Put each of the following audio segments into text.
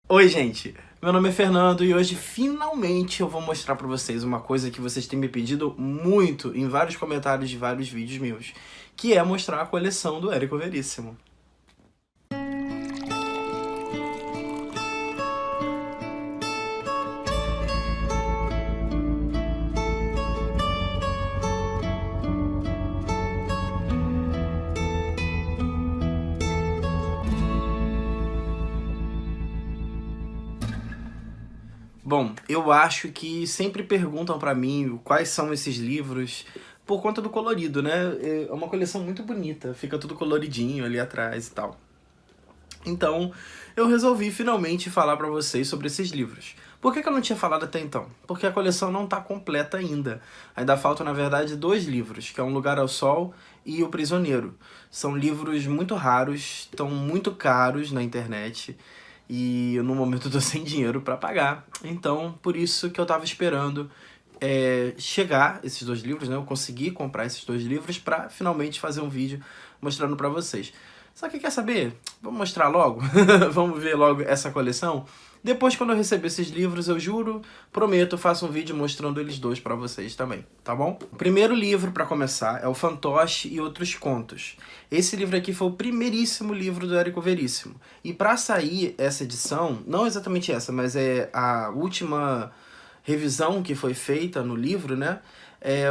Oi, gente! Meu nome é Fernando e hoje finalmente eu vou mostrar pra vocês uma coisa que vocês têm me pedido muito em vários comentários de vários vídeos meus, que é mostrar a coleção do Érico Veríssimo. Bom, eu acho que sempre perguntam pra mim quais são esses livros por conta do colorido, né? É uma coleção muito bonita, fica tudo coloridinho ali atrás e tal. Então, eu resolvi finalmente falar pra vocês sobre esses livros. Por que eu não tinha falado até então? Porque a coleção não tá completa ainda. Ainda faltam, na verdade, 2 livros, que é Um Lugar ao Sol e O Prisioneiro. São livros muito raros, estão muito caros na internet, e no momento eu tô sem dinheiro pra pagar. Então, por isso que eu tava esperando chegar esses 2 livros, né? Eu consegui comprar esses 2 livros pra finalmente fazer um vídeo mostrando pra vocês. Só que quer saber? Vamos mostrar logo? Vamos ver logo essa coleção? Depois, quando eu receber esses livros, eu juro, prometo, faço um vídeo mostrando eles 2 pra vocês também, tá bom? O primeiro livro, pra começar, é O Fantoche e Outros Contos. Esse livro aqui foi o primeiríssimo livro do Érico Veríssimo. E pra sair essa edição, não exatamente essa, mas é a última revisão que foi feita no livro, né?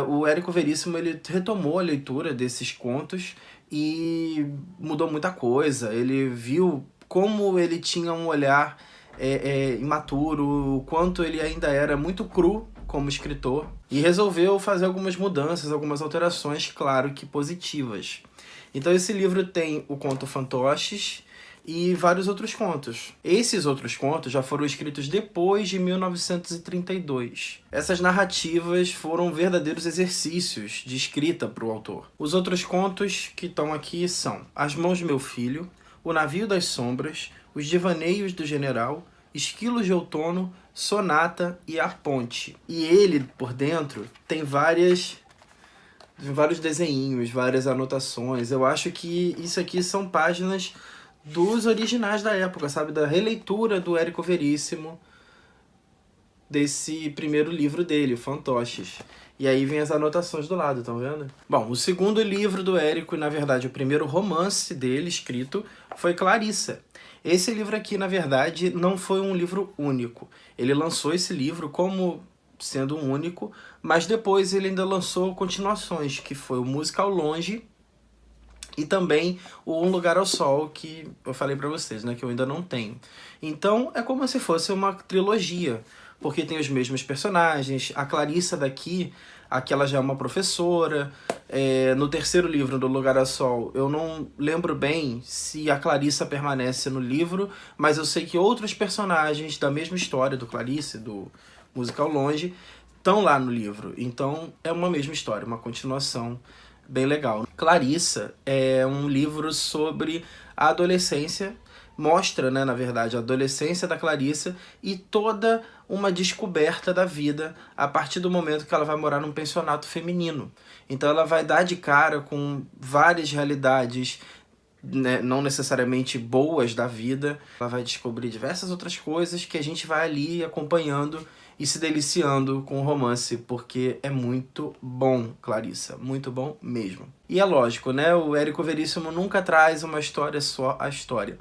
O Érico Veríssimo ele retomou a leitura desses contos e mudou muita coisa. Ele viu como ele tinha um olhar imaturo, o quanto ele ainda era muito cru como escritor, e resolveu fazer algumas mudanças, algumas alterações, claro que positivas. Então esse livro tem o conto Fantoches e vários outros contos. Esses outros contos já foram escritos depois de 1932. Essas narrativas foram verdadeiros exercícios de escrita para o autor. Os outros contos que estão aqui são As Mãos do Meu Filho, O Navio das Sombras, Os Devaneios do General, Esquilos de Outono, Sonata e A Ponte. E ele, por dentro, tem vários desenhinhos, várias anotações. Eu acho que isso aqui são páginas dos originais da época, sabe? Da releitura do Érico Veríssimo, desse primeiro livro dele, o Fantoches. E aí vem as anotações do lado, estão vendo? Bom, o segundo livro do Érico, e na verdade o primeiro romance dele escrito, foi Clarissa. Esse livro aqui, na verdade, não foi um livro único. Ele lançou esse livro como sendo um único, mas depois ele ainda lançou continuações, que foi o Música ao Longe, e também o Um Lugar ao Sol, que eu falei pra vocês, né, que eu ainda não tenho. Então é como se fosse uma trilogia, porque tem os mesmos personagens. A Clarissa daqui, aqui ela já é uma professora. No terceiro livro, do Lugar ao Sol, eu não lembro bem se a Clarissa permanece no livro, mas eu sei que outros personagens da mesma história do Clarice, do Música ao Longe, estão lá no livro. Então é uma mesma história, uma continuação bem legal. Clarissa é um livro sobre a adolescência, mostra, né, na verdade, a adolescência da Clarissa e toda uma descoberta da vida a partir do momento que ela vai morar num pensionato feminino. Então ela vai dar de cara com várias realidades, né, não necessariamente boas da vida. Ela vai descobrir diversas outras coisas que a gente vai ali acompanhando e se deliciando com o romance, porque é muito bom, Clarissa, muito bom mesmo. E é lógico, né, o Érico Veríssimo nunca traz uma história só a história.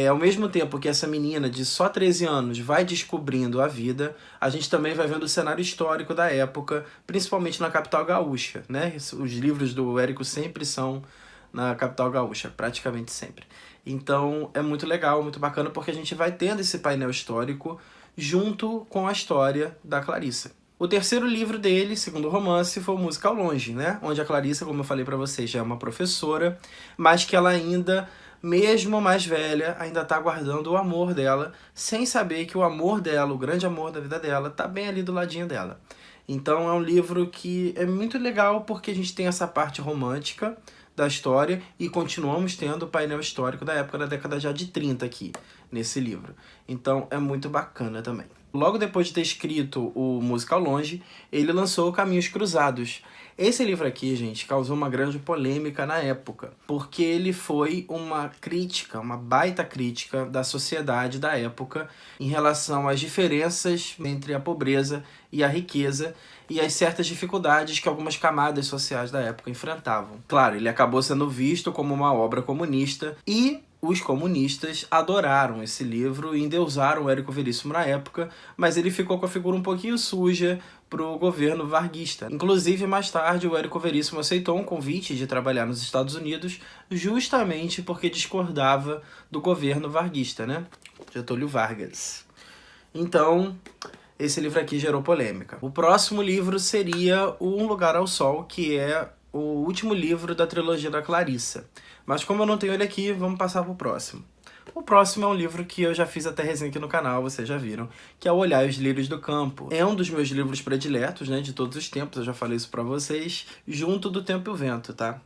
Ao mesmo tempo que essa menina de só 13 anos vai descobrindo a vida, a gente também vai vendo o cenário histórico da época, principalmente na capital gaúcha, né? Os livros do Érico sempre são na capital gaúcha, praticamente sempre. Então é muito legal, muito bacana, porque a gente vai tendo esse painel histórico junto com a história da Clarissa. O terceiro livro dele, segundo romance, foi o Música ao Longe, né? Onde a Clarissa, como eu falei pra vocês, já é uma professora, mas que ela ainda, mesmo mais velha, ainda tá guardando o amor dela, sem saber que o amor dela, o grande amor da vida dela, tá bem ali do ladinho dela. Então é um livro que é muito legal porque a gente tem essa parte romântica da história e continuamos tendo o painel histórico da época da década já de 30 aqui, nesse livro. Então é muito bacana também. Logo depois de ter escrito o Música ao Longe, ele lançou Caminhos Cruzados. Esse livro aqui, gente, causou uma grande polêmica na época, porque ele foi uma crítica, uma baita crítica da sociedade da época em relação às diferenças entre a pobreza e a riqueza e as certas dificuldades que algumas camadas sociais da época enfrentavam. Claro, ele acabou sendo visto como uma obra comunista e os comunistas adoraram esse livro e endeusaram o Érico Veríssimo na época, mas ele ficou com a figura um pouquinho suja para o governo varguista. Inclusive, mais tarde, o Érico Veríssimo aceitou um convite de trabalhar nos Estados Unidos justamente porque discordava do governo varguista, né? Getúlio Vargas. Então, esse livro aqui gerou polêmica. O próximo livro seria Um Lugar ao Sol, que é o último livro da trilogia da Clarissa. Mas como eu não tenho ele aqui, vamos passar pro próximo. O próximo é um livro que eu já fiz até resenha aqui no canal, vocês já viram, que é O Olhar e os Lírios do Campo. É um dos meus livros prediletos, né, de todos os tempos, eu já falei isso pra vocês, junto do Tempo e o Vento, tá?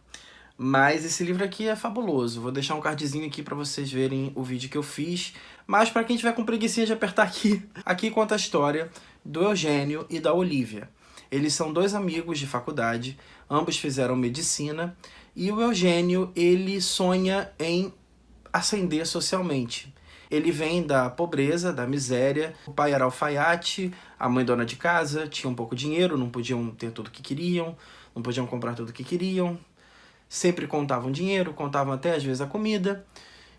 Mas esse livro aqui é fabuloso. Vou deixar um cardzinho aqui pra vocês verem o vídeo que eu fiz. Mas pra quem tiver com preguicinha de apertar aqui, aqui conta a história do Eugênio e da Olívia. Eles são dois amigos de faculdade, ambos fizeram medicina, e o Eugênio, ele sonha em ascender socialmente. Ele vem da pobreza, da miséria. O pai era alfaiate, a mãe dona de casa, tinha um pouco de dinheiro, não podiam ter tudo que queriam, não podiam comprar tudo que queriam. Sempre contavam dinheiro, contavam até às vezes a comida.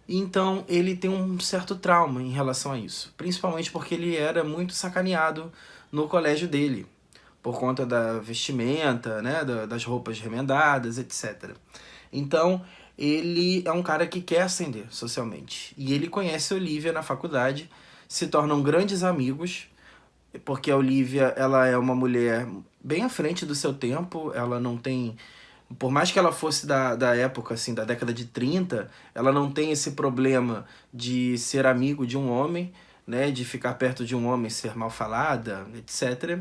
Então ele tem um certo trauma em relação a isso. Principalmente porque ele era muito sacaneado no colégio dele, por conta da vestimenta, né, das roupas remendadas, etc. Então, ele é um cara que quer ascender socialmente. E ele conhece a Olívia na faculdade, se tornam grandes amigos, porque a Olívia, ela é uma mulher bem à frente do seu tempo, ela não tem... Por mais que ela fosse da época, assim, da década de 30, ela não tem esse problema de ser amigo de um homem, né, de ficar perto de um homem, ser mal falada, etc.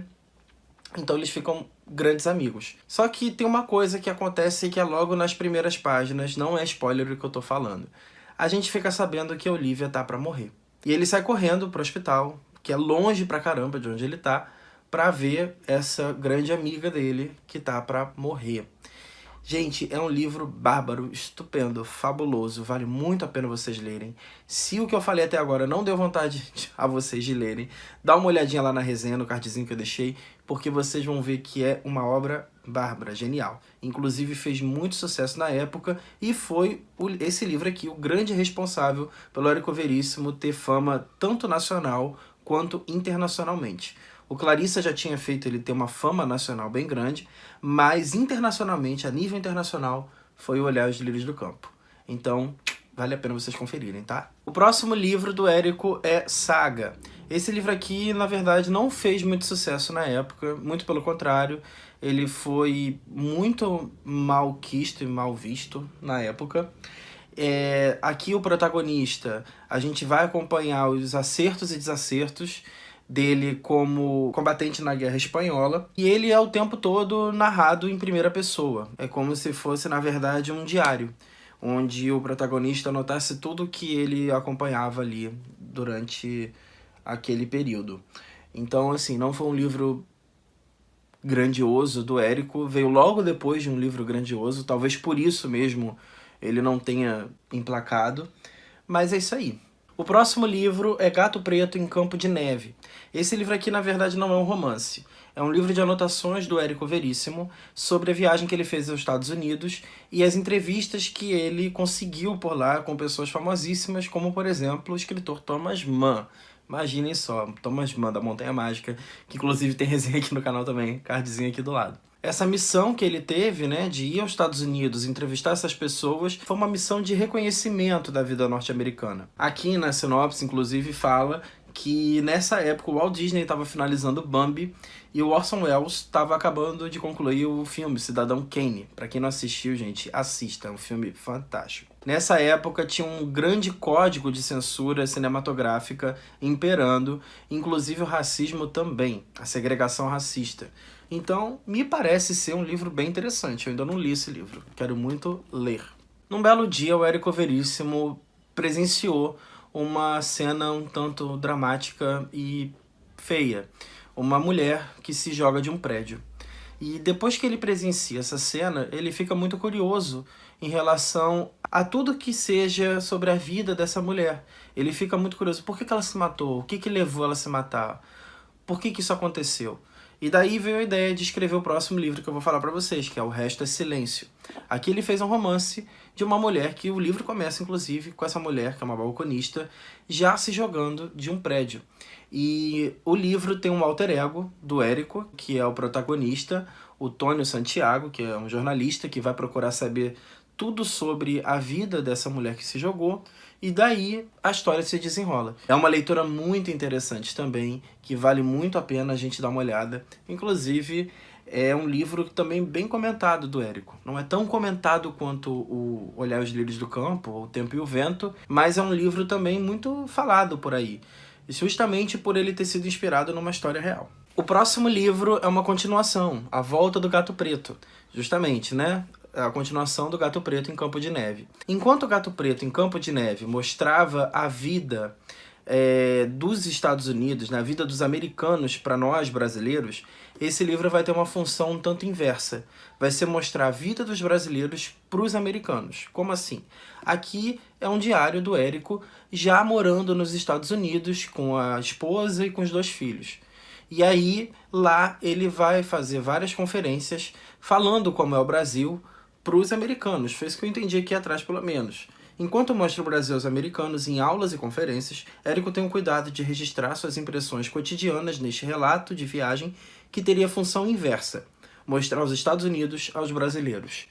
Então eles ficam grandes amigos. Só que tem uma coisa que acontece que é logo nas primeiras páginas, não é spoiler o que eu tô falando. A gente fica sabendo que a Olívia tá pra morrer. E ele sai correndo pro hospital, que é longe pra caramba de onde ele tá, pra ver essa grande amiga dele que tá pra morrer. Gente, é um livro bárbaro, estupendo, fabuloso, vale muito a pena vocês lerem. Se o que eu falei até agora não deu vontade a vocês de lerem, dá uma olhadinha lá na resenha, no cardzinho que eu deixei, porque vocês vão ver que é uma obra bárbara, genial. Inclusive fez muito sucesso na época e foi esse livro aqui o grande responsável pelo Érico Veríssimo ter fama tanto nacional quanto internacionalmente. O Clarissa já tinha feito ele ter uma fama nacional bem grande, mas internacionalmente, a nível internacional, foi O Olhar e os Lírios do Campo. Então, vale a pena vocês conferirem, tá? O próximo livro do Érico é Saga. Esse livro aqui, na verdade, não fez muito sucesso na época, muito pelo contrário, ele foi muito mal quisto e mal visto na época. Aqui o protagonista, a gente vai acompanhar os acertos e desacertos dele como combatente na Guerra Espanhola, e ele é o tempo todo narrado em primeira pessoa. É como se fosse, na verdade, um diário, onde o protagonista anotasse tudo que ele acompanhava ali durante aquele período. Então, assim, não foi um livro grandioso do Érico, veio logo depois de um livro grandioso, talvez por isso mesmo ele não tenha emplacado, mas é isso aí. O próximo livro é Gato Preto em Campo de Neve. Esse livro aqui, na verdade, não é um romance. É um livro de anotações do Érico Veríssimo sobre a viagem que ele fez aos Estados Unidos e as entrevistas que ele conseguiu por lá com pessoas famosíssimas, como, por exemplo, o escritor Thomas Mann. Imaginem só, Thomas Mann, da Montanha Mágica, que inclusive tem resenha aqui no canal também, cardzinho aqui do lado. Essa missão que ele teve, né, de ir aos Estados Unidos, entrevistar essas pessoas, foi uma missão de reconhecimento da vida norte-americana. Aqui na sinopse, inclusive, fala que nessa época o Walt Disney estava finalizando Bambi e o Orson Welles estava acabando de concluir o filme Cidadão Kane. Para quem não assistiu, gente, assista, é um filme fantástico. Nessa época tinha um grande código de censura cinematográfica imperando, inclusive o racismo também, a segregação racista. Então, me parece ser um livro bem interessante. Eu ainda não li esse livro. Quero muito ler. Num belo dia, o Érico Veríssimo presenciou uma cena um tanto dramática e feia. Uma mulher que se joga de um prédio. E depois que ele presencia essa cena, ele fica muito curioso em relação a tudo que seja sobre a vida dessa mulher. Ele fica muito curioso. Por que ela se matou? O que levou ela a se matar? Por que isso aconteceu? E daí veio a ideia de escrever o próximo livro que eu vou falar pra vocês, que é O Resto é Silêncio. Aqui ele fez um romance de uma mulher, que o livro começa, inclusive, com essa mulher, que é uma balconista, já se jogando de um prédio. E o livro tem um alter ego do Érico, que é o protagonista, o Tônio Santiago, que é um jornalista que vai procurar saber tudo sobre a vida dessa mulher que se jogou, e daí a história se desenrola. É uma leitura muito interessante também, que vale muito a pena a gente dar uma olhada. Inclusive, é um livro também bem comentado do Érico. Não é tão comentado quanto o Olhar os Lírios do Campo, O Tempo e o Vento, mas é um livro também muito falado por aí, justamente por ele ter sido inspirado numa história real. O próximo livro é uma continuação, A Volta do Gato Preto, justamente, né? A continuação do Gato Preto em Campo de Neve. Enquanto o Gato Preto em Campo de Neve mostrava a vida dos Estados Unidos, na vida dos americanos para nós brasileiros, esse livro vai ter uma função um tanto inversa. Vai ser mostrar a vida dos brasileiros para os americanos. Como assim? Aqui é um diário do Érico já morando nos Estados Unidos com a esposa e com os 2 filhos. E aí, lá, ele vai fazer várias conferências falando como é o Brasil para os americanos. Foi isso que eu entendi aqui atrás, pelo menos. Enquanto mostra o Brasil aos americanos em aulas e conferências, Érico tem o cuidado de registrar suas impressões cotidianas neste relato de viagem que teria função inversa, mostrar os Estados Unidos aos brasileiros.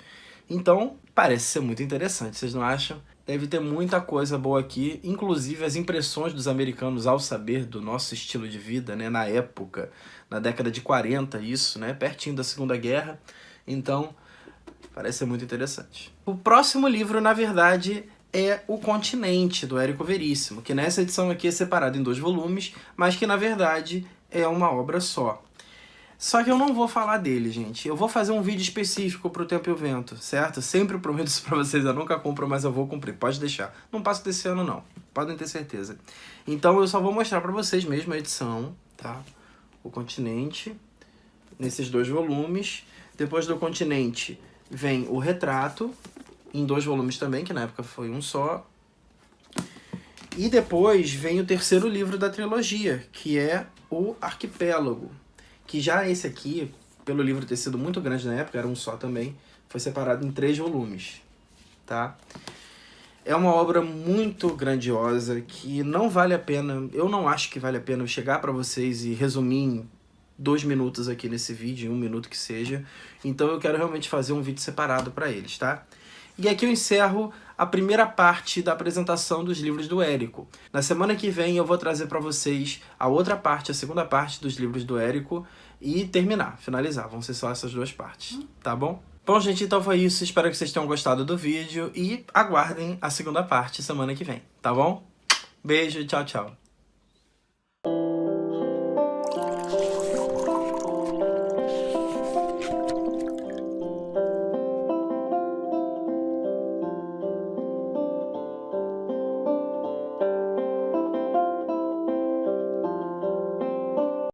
Então, parece ser muito interessante, vocês não acham? Deve ter muita coisa boa aqui, inclusive as impressões dos americanos ao saber do nosso estilo de vida, né, na época, na década de 40, isso, né, pertinho da Segunda Guerra. Então, parece ser muito interessante. O próximo livro, na verdade, é O Continente, do Érico Veríssimo, que nessa edição aqui é separado em 2 volumes, mas que, na verdade, é uma obra só. Só que eu não vou falar dele, gente. Eu vou fazer um vídeo específico pro Tempo e o Vento, certo? Sempre prometo isso pra vocês, eu nunca compro, mas eu vou cumprir. Pode deixar. Não passo desse ano, não. Podem ter certeza. Então eu só vou mostrar pra vocês mesmo a edição, tá? O Continente, nesses 2 volumes. Depois do Continente vem o Retrato, em 2 volumes também, que na época foi um só. E depois vem o 3º livro da trilogia, que é o Arquipélago. Que já esse aqui, pelo livro ter sido muito grande na época, era um só também, foi separado em 3 volumes, tá? É uma obra muito grandiosa que não vale a pena, eu não acho que vale a pena eu chegar para vocês e resumir em 2 minutos aqui nesse vídeo, em 1 minuto que seja. Então eu quero realmente fazer um vídeo separado para eles, tá? E aqui eu encerro a primeira parte da apresentação dos livros do Érico. Na semana que vem eu vou trazer para vocês a outra parte, a segunda parte dos livros do Érico e terminar, finalizar. Vão ser só essas 2 partes, tá bom? Bom, gente, então foi isso. Espero que vocês tenham gostado do vídeo e aguardem a segunda parte semana que vem, tá bom? Beijo, tchau, tchau.